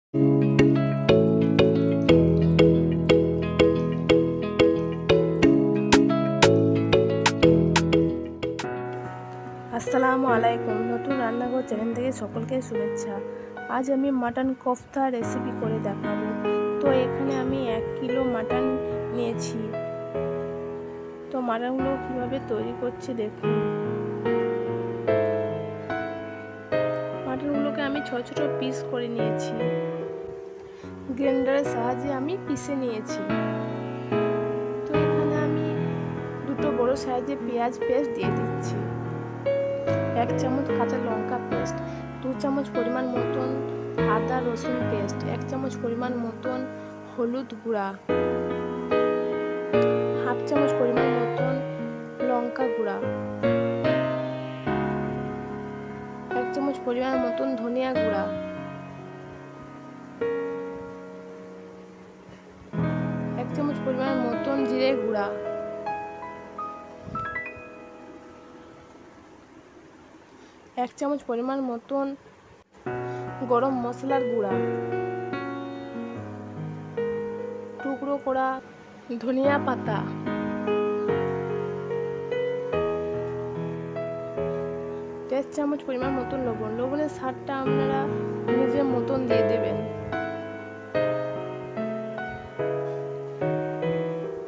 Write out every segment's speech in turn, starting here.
আসসালামু আলাইকুম। নতুন রান্নাঘর চ্যানেল থেকে সকলকে শুভেচ্ছা। আজ আমি মাটন কোফতা রেসিপি করে দেখাবো। তো এখানে আমি 1 কিলো মাটন নিয়েছি। তো মাটনগুলো কিভাবে তৈরি করছি দেখুন। মাটনগুলোকে আমি ছোট ছোট পিস করে নিয়েছি। গ্রাইন্ডারের সাহায্যে আমি পিষে নিয়েছি। তো এখানে আমি 2টো বড় সাইজের পেঁয়াজ পেস্ট দিয়ে দিচ্ছি, 1 চামচ কাঁচা লঙ্কা পেস্ট, 2 চামচ পরিমাণ মতন আদা রসুন পেস্ট, 1 চামচ পরিমাণ মতন হলুদ গুঁড়া, 1/2 চামচ পরিমাণ মতন লঙ্কা গুঁড়া, 1 চামচ পরিমাণ মতন ধনিয়া গুঁড়া, 1 চামচ পরিমাণ মতন জিরে গুঁড়া, 1 চামচ পরিমাণ মতন গরম মশলার গুঁড়া, টুকরো করা ধনিয়া পাতা, 1 চামচ পরিমাণ মতন লবণ। লবণের স্বাদটা আপনারা নিজের মতন দিয়ে দেবেন।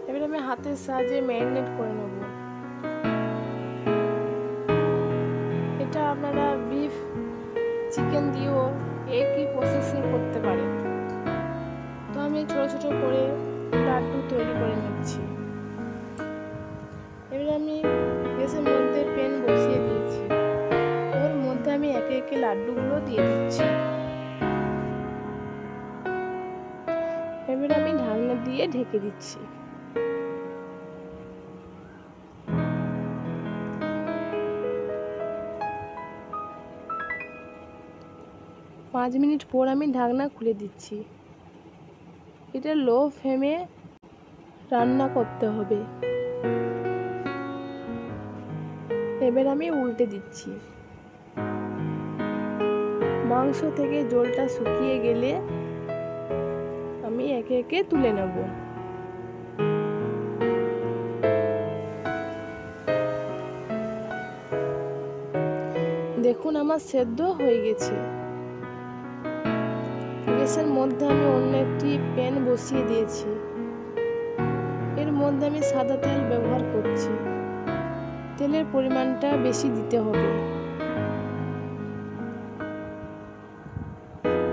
এবার আমি হাতের সাহায্যে ম্যারিনেট করে নেব। এটা আপনারা বিফ চিকেন দিয়েও একই প্রসেসে করতে পারেন। তো আমি ছোট ছোট করে লাড্ডু তৈরি করে নিচ্ছি। এবার আমি গ্যাসের মধ্যে প্যান বসিয়ে দিয়েছি। ওর মধ্যে আমি একে একে লাড্ডুগুলো দিয়ে দিচ্ছি। এবার আমি ঢাকনা দিয়ে ঢেকে দিচ্ছি। পাঁচ মিনিট পর আমি ঢাকনা খুলে দিচ্ছি। এটা লো ফ্লেমে রান্না করতে হবে। এবার আমি উল্টে দিচ্ছি। মাংস থেকে জলটা শুকিয়ে গেলে আমি একে একে তুলে নেব। দেখুন আমার সেদ্ধ হয়ে গেছে। গ্যাসের মধ্যে আমি অন্য একটি প্যান বসিয়ে দিয়েছি। এর মধ্যে আমি সাদা তেল ব্যবহার করছি। তেলের পরিমাণটা বেশি দিতে হবে।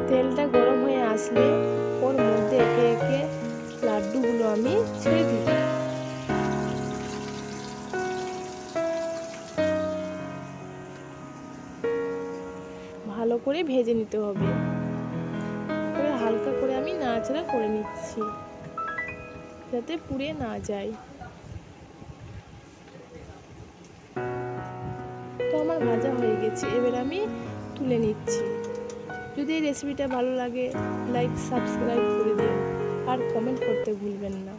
তেলটা গরম হয়ে আসলে ওর মধ্যে একে একে লাড্ডুগুলো আমি ছেড়ে দিব। ভালো করে ভেজে নিতে হবে। এবার হালকা করে আমি নাড়াচাড়া করে নিচ্ছি যাতে পুড়ে না যায়। তো আমার ভাজা হয়ে গেছে। এবার আমি তুলে নিচ্ছি। যদি এই রেসিপিটা ভালো লাগে লাইক সাবস্ক্রাইব করে দিন আর কমেন্ট করতে ভুলবেন না।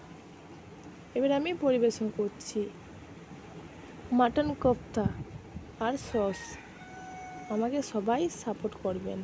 এবার আমি পরিবেশন করছি মাটন কোফতা আর সস। আমাকে সবাই সাপোর্ট করবেন।